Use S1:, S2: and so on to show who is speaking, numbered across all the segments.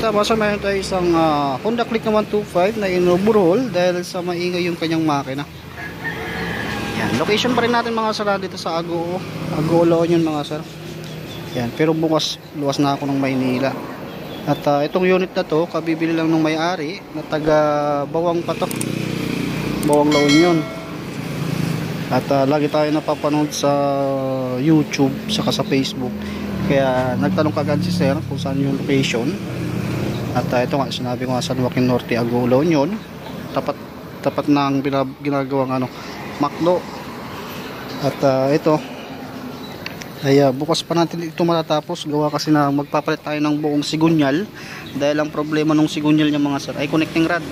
S1: Tapos mayroon tayo isang Honda Click na 125 na inoverhaul dahil sa maingay yung kanyang makina. Yan, location pa rin natin mga sir dito sa Agoo yun mga sir. Yan, pero bukas luwas na ako ng Maynila. At itong unit na to, kabibili lang ng may-ari na taga Bawang pa to. Bawang La Union. At lagi tayo napapanood sa YouTube saka sa Facebook. Kaya nagtanong kagad si sir kung saan yung location. At ito nga, sinabi ko nga San Joaquin Norte, Agoo La Union. Tapat na ang ginagawang McDo. At ito ay bukas pa natin ito matatapos, gawa kasi na magpapalit tayo ng buong sigunyal dahil ang problema ng sigunyal niya mga sir ay connecting rod.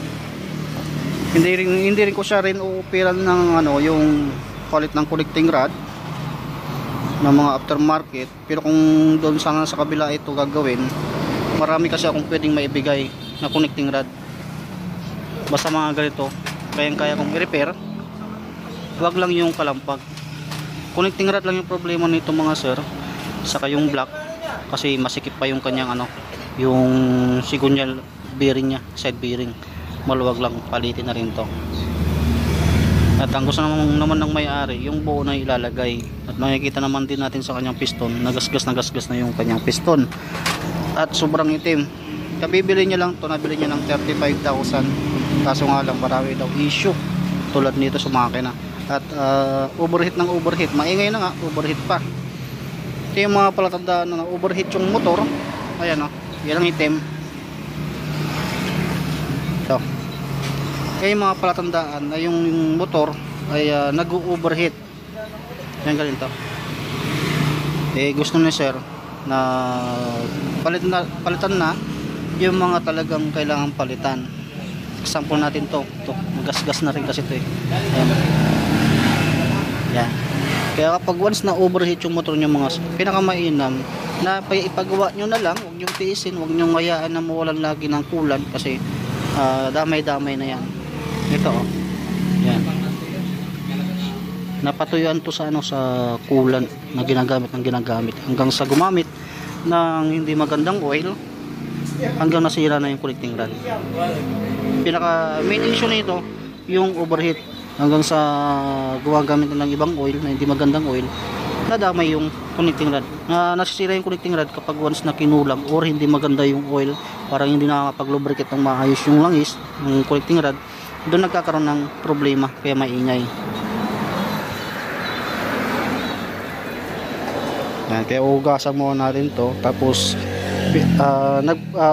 S1: Hindi rin ko siya rin uupiran ng yung palit ng connecting rod ng mga aftermarket, pero kung doon sa kabila ito gagawin, marami kasi akong pwedeng maibigay na connecting rod. Basta mga ganito kaya kong i-repair, wag lang yung kalampag. Connecting rod lang yung problema nito mga sir, saka yung block kasi masikip pa yung kanyang yung sigunyal bearing nya, side bearing. Maluwag lang, palitin na rin to. At ang gusto naman ng may-ari, yung buo na ilalagay. At makikita naman din natin sa kanyang piston, nagasgas na yung kanyang piston. At sobrang itim. Kabibili niya lang to, nabili niya ng 35,000. Kaso nga lang marami daw issue tulad nito sa makina. At overheat ng overheat, maingay na nga, overheat pa. Ito yung mga palatandaan na overheat yung motor. Ayan yan ang itim. Ito yung mga palatandaan na yung motor ay nag-overheat. Yan ganito. Gusto na sir na palitan na yung mga talagang kailangan palitan. Example natin to magasgas na rin kasi ito ayan. Yan. Kaya kapag once na overheat yung motor nyo mga pinakamainam na ipagawa nyo na lang, huwag nyo tiisin, huwag nyo hayaan na mawalan lagi ng kulan kasi damay-damay na yan. Ito yan, napatuyuan to sa sa kulan na ginagamit hanggang sa gumamit ng hindi magandang oil hanggang nasira na yung connecting rod. Pinaka main issue nito yung overheat hanggang sa gumagamit na ng ibang oil na hindi magandang oil, nadamay yung connecting rod. Nasisira yung connecting rod kapag once na kinulang or hindi maganda yung oil, parang hindi nakakapag-lubricate ng maayos yung langis ng connecting rod. Doon nagkakaroon ng problema, kaya maingay. Yan, kaya ugasan mo natin to. Tapos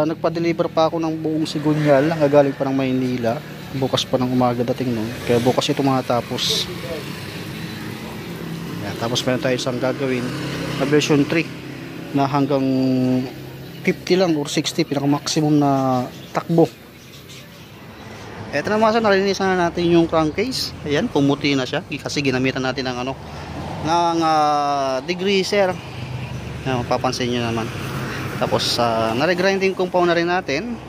S1: nagpa-deliver pa ako ng buong sigunyal, nagagaling pa ng Maynila. Bukas pa ng umaga dating nun, kaya bukas ito matapos. Yan, tapos meron tayo isang gagawin na version 3 na hanggang 50 lang or 60 pinaka maximum na takbo. Eto na mga sir, nalinisan na natin yung crankcase. Ayan, pumuti na siya kasi ginamitan natin ng degreaser. Ayan, mapapansin nyo naman. Tapos nare-grinding compound na rin natin.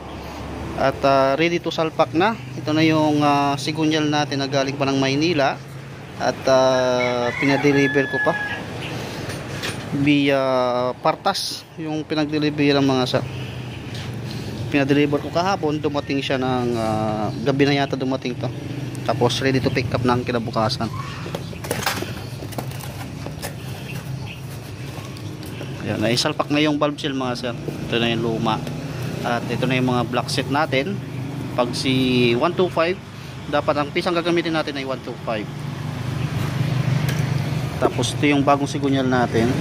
S1: At ready to salpak na. Ito na yung sigunyal natin na galing pa ng Maynila. At pinadeliver ko pa via Partas yung pinag-deliver ng mga sa pinadeliver ko kahapon. Dumating siya ng gabi na yata dumating to. Tapos ready to pick up ng kinabukasan. Ayan, naisalpak na yung valve seal mga sir. Ito na yung luma. At ito na yung mga block set natin. Pag si 125, dapat ang pisang gagamitin natin ay 125. Tapos ito yung bagong sigunyal natin.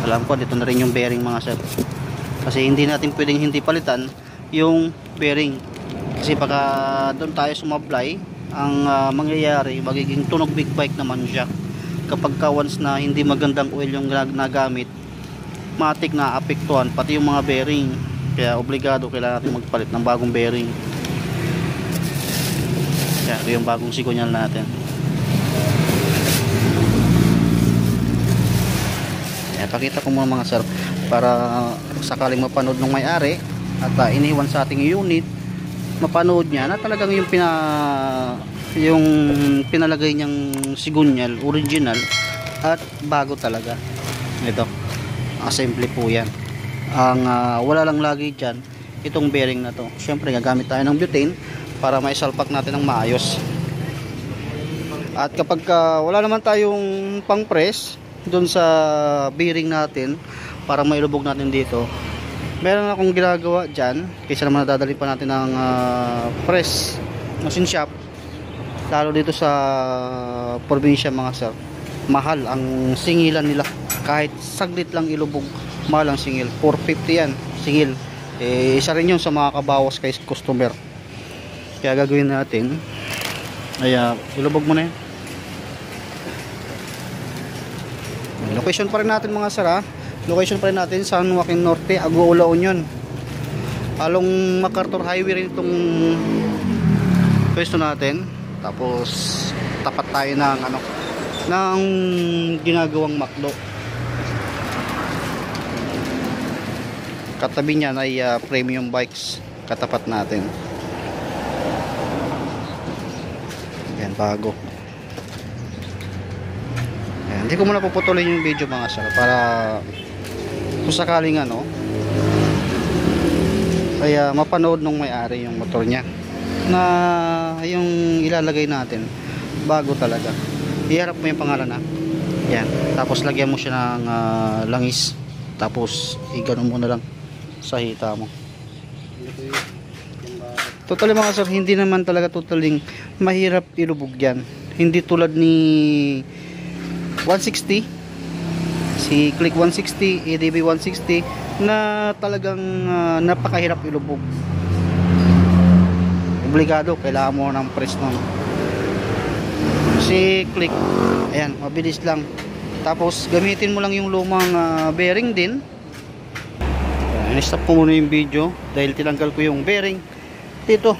S1: Alam ko dito na rin yung bearing mga sir. Kasi hindi natin pwedeng hindi palitan yung bearing. Kasi pagka doon tayo sumablay, ang mangyayari, magiging tunog big bike naman siya. Kapag once na hindi magandang oil yung nagamit, matik na apektuhan pati yung mga bearing. Kaya obligado kailangan natin magpalit ng bagong bearing. Kaya ito yung bagong sigunyal natin. Kaya pakita ko muna mga sir para sakaling mapanood ng may-ari at iniwan sa ating unit, mapanood niya na talagang yung pinalagay niyang sigunyal original at bago talaga. Ito assembly po yan. Ang wala lang lagi dyan, itong bearing na to. Syempre gagamit tayo ng butane para maisalpak natin ng maayos. At kapag wala naman tayong pang press doon sa bearing natin para mailubog natin dito, meron akong ginagawa dyan, kaysa naman nadadali pa natin ng press machine shop, lalo dito sa probinsya mga sir, mahal ang singilan nila. Kahit saglit lang ilubog, mahal ang singil. 450 yan singil. Isa rin yun sa mga kabawas kay customer. Kaya gagawin natin ay ilubog mo na yan. Location pa rin natin mga sir, location pa rin natin San Joaquin Norte, Agoo, La Union. Along MacArthur Highway rin itong pwesto natin. Tapos tapat tayo ng ginagawang McDo. Katabi niyan ay Premium Bikes, katapat natin. Yan, bago. Yan, hindi ko muna puputulin yung video mga sir, para kung sakaling ay mapanood nung may-ari yung motor niya na yung ilalagay natin bago talaga. Iharap mo yung pangalan yan, tapos lagyan mo siya ng langis, tapos igano mo na lang sa hita mo. Totally mga sir, hindi naman talaga totaling mahirap ilubog yan. Hindi tulad ni 160, si Click 160, ADB 160 na talagang napakahirap ilubog. Obligado, kailangan mo ng press nun. Si Click, ayan, mabilis lang. Tapos gamitin mo lang yung lumang bearing din. I-stop ko muna yung video dahil tinanggal ko yung bearing dito.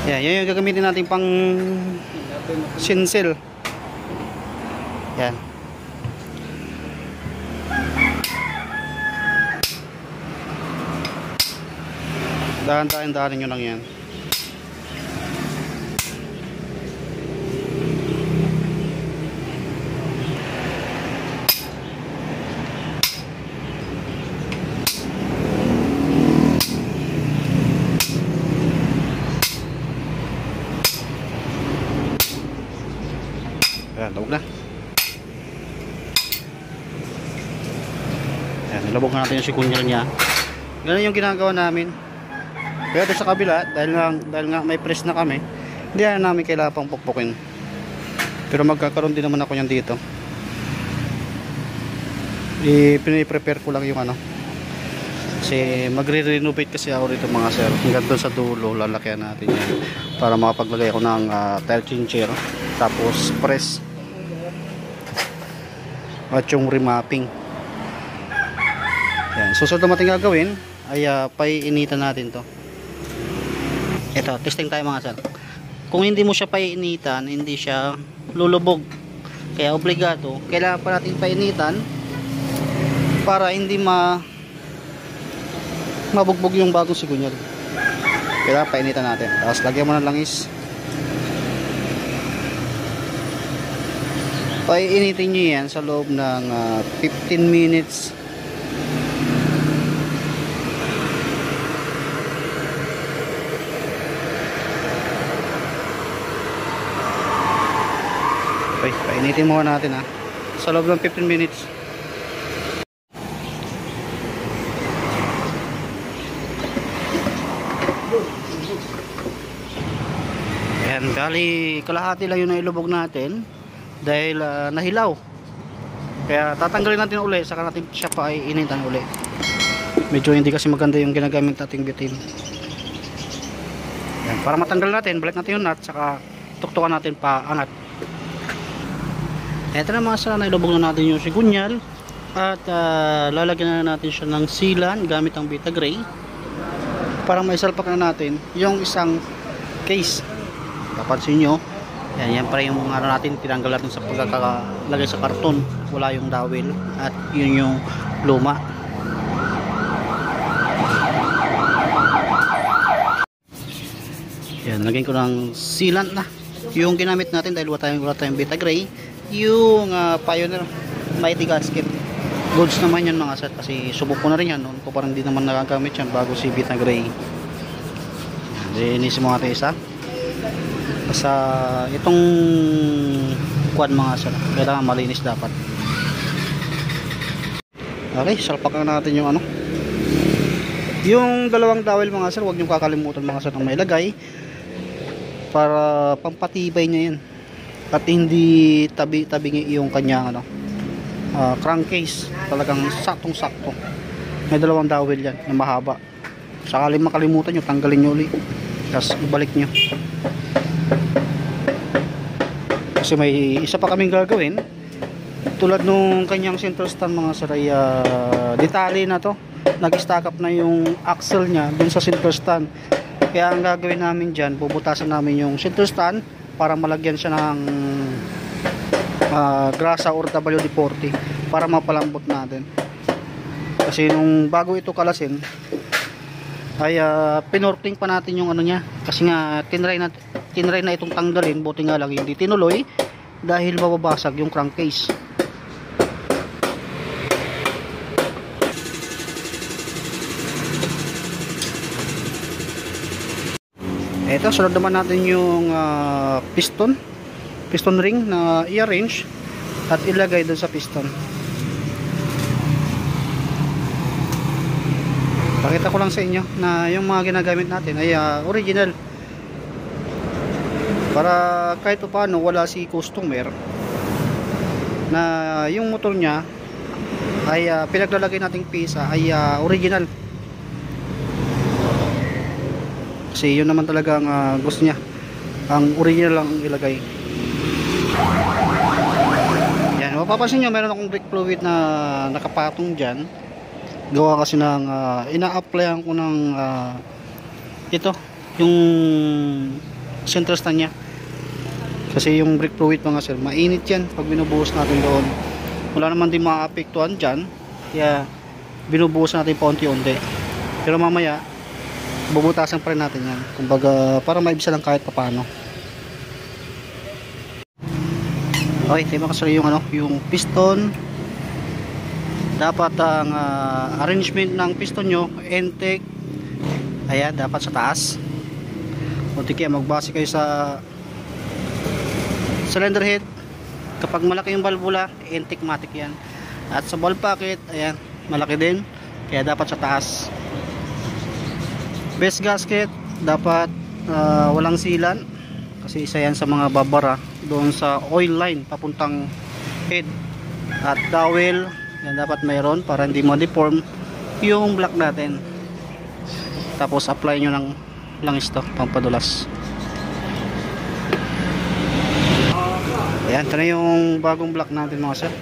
S1: Yan, yan yung gagamitin natin pang sinsel. Yan. Dahan-dahan nyo lang yan. Ayan, lubog na. Ayan, nilabog na natin yung sikunyal niya. Ganun yung ginagawa namin. Pero sa kabila, dahil nga may press na kami, hindi na namin kailangan pang pukpukin. Pero magkakaroon din naman ako yan dito. Piniprepare ko lang yung kasi magre-renovate kasi ako dito mga sir. Hanggang doon sa dulo, lalakyan natin yan para makapaglagay ako ng tile changer, tapos press at yung remapping. Yan. Susunod naman natin gagawin ay paiinitan natin to. Ito, testing tayo mga sir. Kung hindi mo siya paiinitan, hindi siya lulubog. Kaya obligado, kailangan pa natin painitan para hindi mabugbog yung bagong sigunyal. Kailangan painitan natin. Tapos lagyan mo ng langis. Painitin nyo yan sa loob ng 15 minutes. Okay, painitin muna natin sa loob ng 15 minutes. Ayan, bali kalahati lang yung nailubog natin dahil nahilaw. Kaya tatanggalin natin uli, saka natin siya pa ay initan uli. Medyo hindi kasi maganda yung ginagamit nating butane. Ayan, para matanggal natin, balik natin yung nut, saka tuktukan natin pa angat. Ito na mga sir, nailubog na natin yung sigunyal at lalagyan na natin siya ng sealant gamit ang Vita Gray para maisalpak na natin yung isang case. Papansin nyo, yan pa yung natin, tinanggal natin sa pagkakalagay sa karton, wala yung dowel at yun yung luma. Yan, lagyan ko ng sealant na yung ginamit natin dahil wala tayong Vita Gray, yung Pioneer Mighty Gasket. goods naman yan mga sir, kasi subok ko na rin yan noon ko, parang hindi naman nagagamit yan bago si Vita Gray. Linis mo natin isa. Basta itong kuwan mga sir, kailangan malinis dapat. Okay, salpakan natin yung ano, yung dalawang dowel mga sir. Huwag nyo kakalimutan mga sir na may lagay para pampatibay niya yan at hindi tabi-tabi yung kanyang ano, crankcase. Talagang saktong sakto. May dalawang dowel yan na mahaba. Sakaling makalimutan nyo, tanggalin nyo ulit, tapos ibalik nyo. Kasi may isa pa kaming gagawin tulad nung kanyang center stand mga sir, ay detalye na to. Nag-stack up na yung axle nya dun sa center stand. Kaya ang gagawin namin dyan, bubutasan namin yung center stand para malagyan siya ng grasa or WD-40 para mapalambot natin. Kasi nung bago ito kalasin ay pinorting pa natin yung ano nya, kasi nga tinry na itong tanggalin, buti nga lang hindi tinuloy dahil mababasag yung crankcase. Ito, sunod naman natin yung piston ring na i-arrange at ilagay doon sa piston. Pakita ko lang sa inyo na yung mga ginagamit natin ay original, para kahit paano wala si customer na yung motor nya ay pinaglalagay nating pisa ay original. Kasi yun naman talaga ang gusto niya, ang original lang ang ilagay. Yan, mapapansin nyo meron akong brake fluid na nakapatong dyan. Gawa kasi ng ina-applyan ko ng ito, yung center stand nya. Kasi yung brake fluid mga sir, mainit yan pag binubuhos natin doon. Wala naman din maapektuhan dyan, kaya binubuhos natin paunti-unti. Pero mamaya bubutasan pa rin natin yan, kumbaga para maibisa lang kahit papano. Okay, tingnan kasi yung ano, yung piston. Dapat ang arrangement ng piston nyo, intake, ayan, dapat sa taas. O kaya magbase kayo sa cylinder head. Kapag malaki yung valvula, intake matic yan. At sa ball pocket, ayan, malaki din, kaya dapat sa taas. Base gasket dapat walang sealant, kasi isa yan sa mga babara doon sa oil line papuntang head. At dowel yan dapat mayroon para hindi ma-deform yung block natin. Tapos apply nyo ng langis to, pampadulas. Ayan, ito na yung bagong block natin mga sir.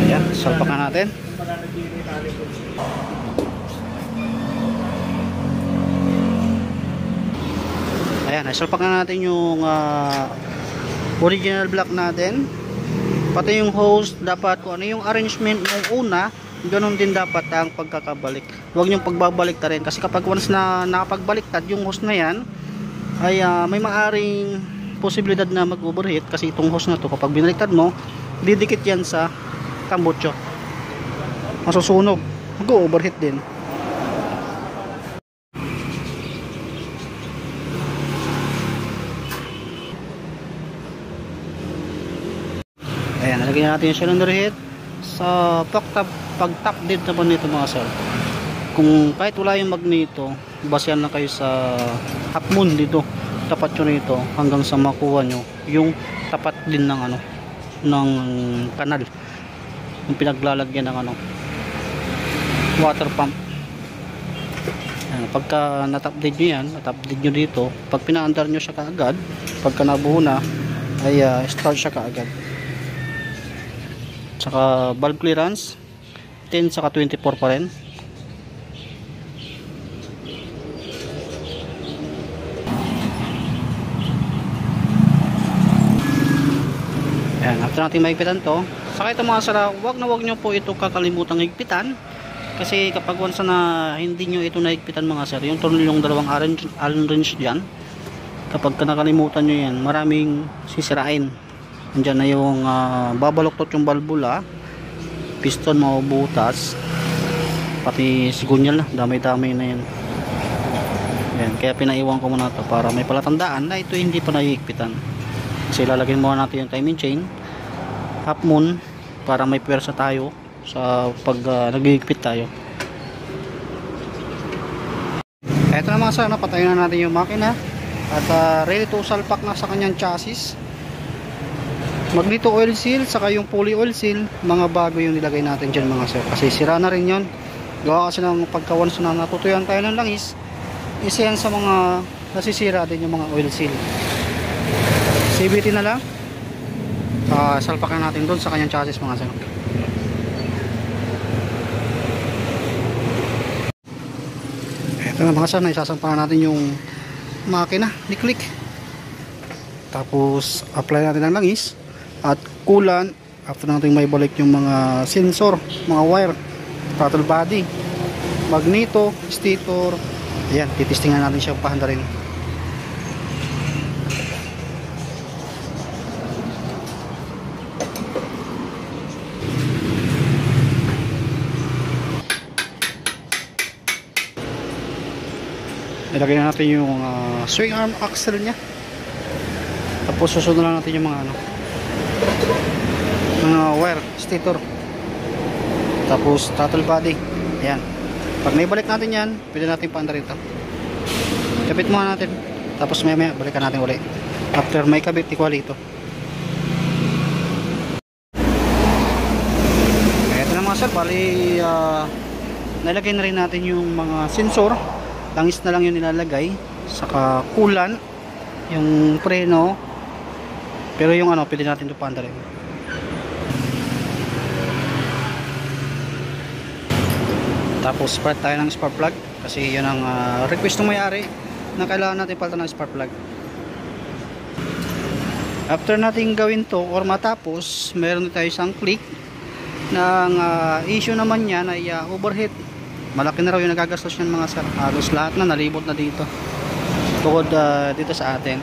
S1: Ayan, salpakan natin. Ayan, isalpak na natin yung original block natin, pati yung hose. Dapat kung ano yung arrangement ng una, ganun din dapat ang pagkakabalik. Huwag niyong pagbabaliktad rin, kasi kapag once na nakapagbaliktat yung hose na yan ay may maaring posibilidad na mag-overheat, kasi itong hose na to kapag binaliktad mo, didikit yan sa tambutso, masusunog, mag-overheat din. Ayan, nalagyan natin yung cylinder head. Sa pag-top dead naman nito mga sir, kung kahit wala yung magneto, basehan lang kayo sa half moon dito, tapat nyo nito hanggang sa makuha nyo yung tapat din ng ano, ng kanal, yung pinaglalagyan ng ano, water pump. Ayan, pagka natap dead nyo yan, natap dead nyo dito, pag pinaandar nyo siya kaagad, pagka nabuo na ay start siya kaagad. Saka valve clearance 10 saka 24 pa rin. Ayan, after natin mahigpitan to, saka ito mga sara, wag nyo po ito kakalimutang higpitan, kasi kapag once na hindi nyo ito nahigpitan mga sir, yung tornilong dalawang Allen wrench dyan, kapag nakalimutan nyo yan, maraming sisirain. Andyan na yung babaluktot yung balbula, piston mabubutas, pati sigunyal na, damay-damay na yan. Yan, kaya pinaiwan ko muna to para may palatandaan na ito hindi pa nahihigpitan. Kasi lalagyan muna natin yung timing chain, half moon, para may pwersa tayo sa pag naghihigpit tayo. Eto na mga sir, patayin na natin yung makina at ready to salpak na sa kanyang chassis. Magneto oil seal saka yung pulley oil seal, mga bago yung nilagay natin dyan mga sir, kasi sira na rin yon. Gawa kasi ng pagka-once na natutuyan tayo ng langis, isa yan sa mga nasisira din yung mga oil seal. CVT na lang, salpakan natin doon sa kanyang chassis mga sir. Ito na mga sir, isasampahan natin yung makina ni Click, tapos apply natin ng langis at coolant. After natin may balik yung mga sensor, mga wire, throttle body, magneto, stator. Ayan, titistingan natin siya pahanda rin. Ilagay na natin yung swing arm axle nya, tapos susunod na natin yung mga wire, stator, tapos throttle body. Ayan, pag naibalik natin yan, pwede natin paanda rin ito. Kapit muna natin, tapos maya balikan natin ulit after may kabit equally ito. Ito na mga sir, bali nalagay na rin natin yung mga sensor. Langis na lang yung nilalagay, saka coolant, yung preno, pero yung pwede natin ito paanda rin. Tapos spark tayo ng spark plug, kasi yun ang request ng may-ari na kailangan natin palitan ng spark plug. After natin gawin to or matapos, meron tayo isang click ng issue naman yan ay overheat. Malaki na raw yung nagagastos yan mga sir, halos lahat na nalibot na dito tukod dito sa atin.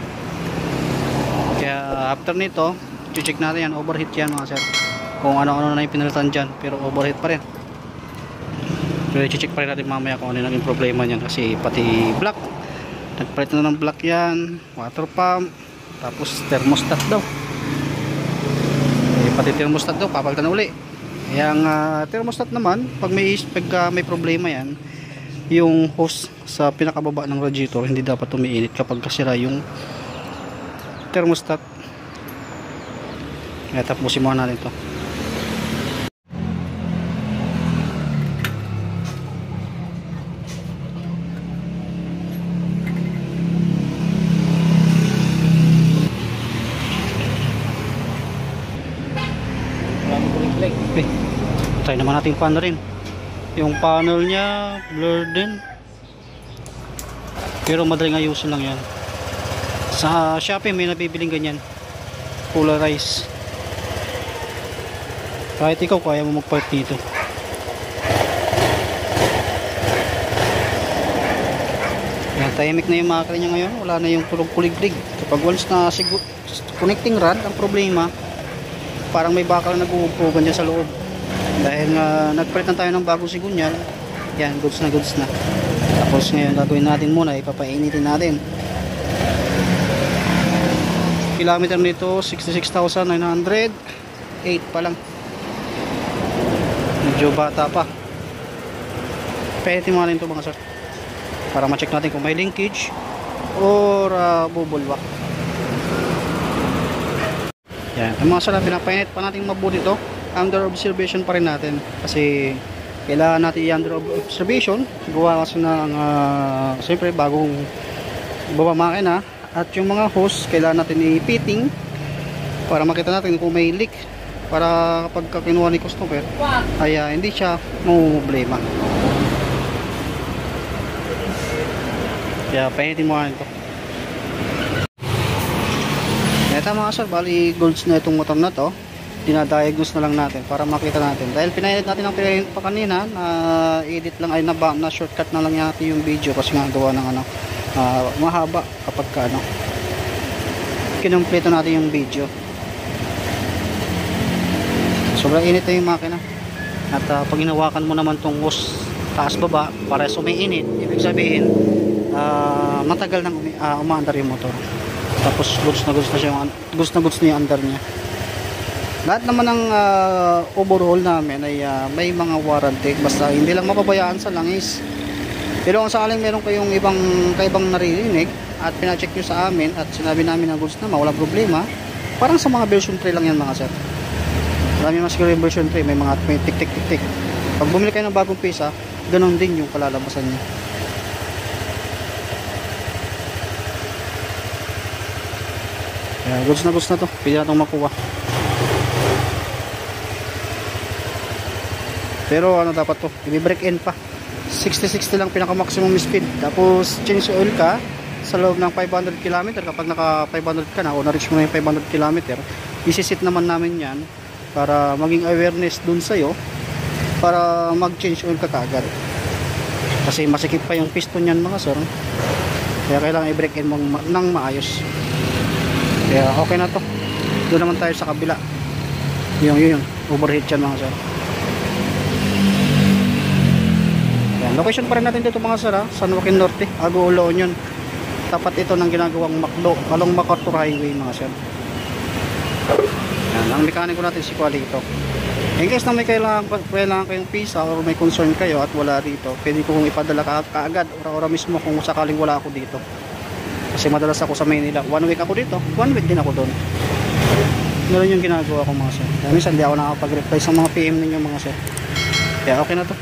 S1: Kaya after nito, check natin yan, overheat yan mga sir, kung ano-ano na yung pinalitan dyan, pero overheat pa rin. Pero check pa rin natin mamaya kung ano yung naging problema niyan, kasi pati block, nagpalit na ng block yan, water pump, tapos thermostat daw, pati thermostat daw papalitan na uli. Yang thermostat naman, pag may problema yan, yung hose sa pinakababa ng radiator hindi dapat umiinit kapag kasira yung thermostat. Kaya tapusin muna natin ito. Okay. Try naman natin yung panel rin. Yung panel nya blurred din, pero madaling ayusin lang yan. Sa Shopee may nabibiling ganyan, polarized. Kahit ikaw kaya mo mag-part dito. Yan, tahimik na yung makina niya ngayon, wala na yung tulog kuliglig. Kapag once na connecting rod ang problema, parang may bakal na nag-uupugan dyan sa loob. Dahil nagpalit na tayo ng bagong sigunyal, yan, goods na goods na. Tapos ngayon gagawin natin muna, ipapainitin natin. Kilometer nito 66,900, 8 pa lang, medyo bata pa. Painitin mo natin ito mga sir, para ma-check natin kung may linkage or bubulwak. Yan, ang mga sir, pinapainit pa natin mabuti ito. Under observation pa rin natin, kasi kailangan natin i-under observation. Gawa kasi ng siyempre bagong baba makina, at yung mga hose kailangan natin i-fitting para makita natin kung may leak, para kapag kinuha ni customer ay hindi siya problema. Kaya painitin mo ito. Ito mga sir, bali golds na itong motor na to. Dinadiagnose na lang natin para makita natin. Dahil pinainit natin ang pinainit pa kanina, na edit lang ay na shortcut na lang natin yung video, kasi nga gawa ng mahaba kapag kinumpleto natin yung video. sobrang init na yung makina. At pag hinawakan mo naman tong hose taas baba para sumiinit, ibig sabihin matagal nang umaandar yung motor. Tapos goods na goods na yung andar niya. Lahat naman ng overhaul namin ay may mga warranty, basta hindi lang mapabayaan sa langis. Pero kung sakaling meron kayong kaibang naririnig at pina-check nyo sa amin at sinabi namin na goods na walang problema, parang sa mga version 3 lang yan mga sir. Marami mas siguro yung version 3, may mga tik. Pag bumili kayo ng bagong pisa, ganon din yung kalalabasan niya. Kaya goods na to, pwede na itong makuha. Pero ano dapat to, i-break in pa. 60-60 lang pinaka maximum speed. Tapos change oil ka sa loob ng 500 km. Kapag naka 500 ka na o na-reach mo na yung 500 km, isisit naman namin yan para maging awareness dun sa'yo para mag-change oil ka kagad. Kasi masikip pa yung piston yan mga sir. Kaya kailangan i-break in mo ng maayos. Kaya okay na to. Doon naman tayo sa kabila. Yung overheat yan mga sir. Yan, location pa rin natin dito mga sir, San Joaquin Norte, Agoo, La Union. Tapat ito ng ginagawang McDo along MacArthur Highway mga sir. Yan, ang mekaniko natin si Qualito. In case na may kailangan kayong pisa or may concern kayo at wala dito, pwede ko kong ipadala kaagad ora mismo kung sakaling wala ako dito. Kasi madalas ako sa Maynila, 1 week ako dito, 1 week din ako doon. Ganoon yung ginagawa ko mga sir. Kaya minsan di ako nakapag-reply sa mga PM ninyo mga sir. Kaya okay na to.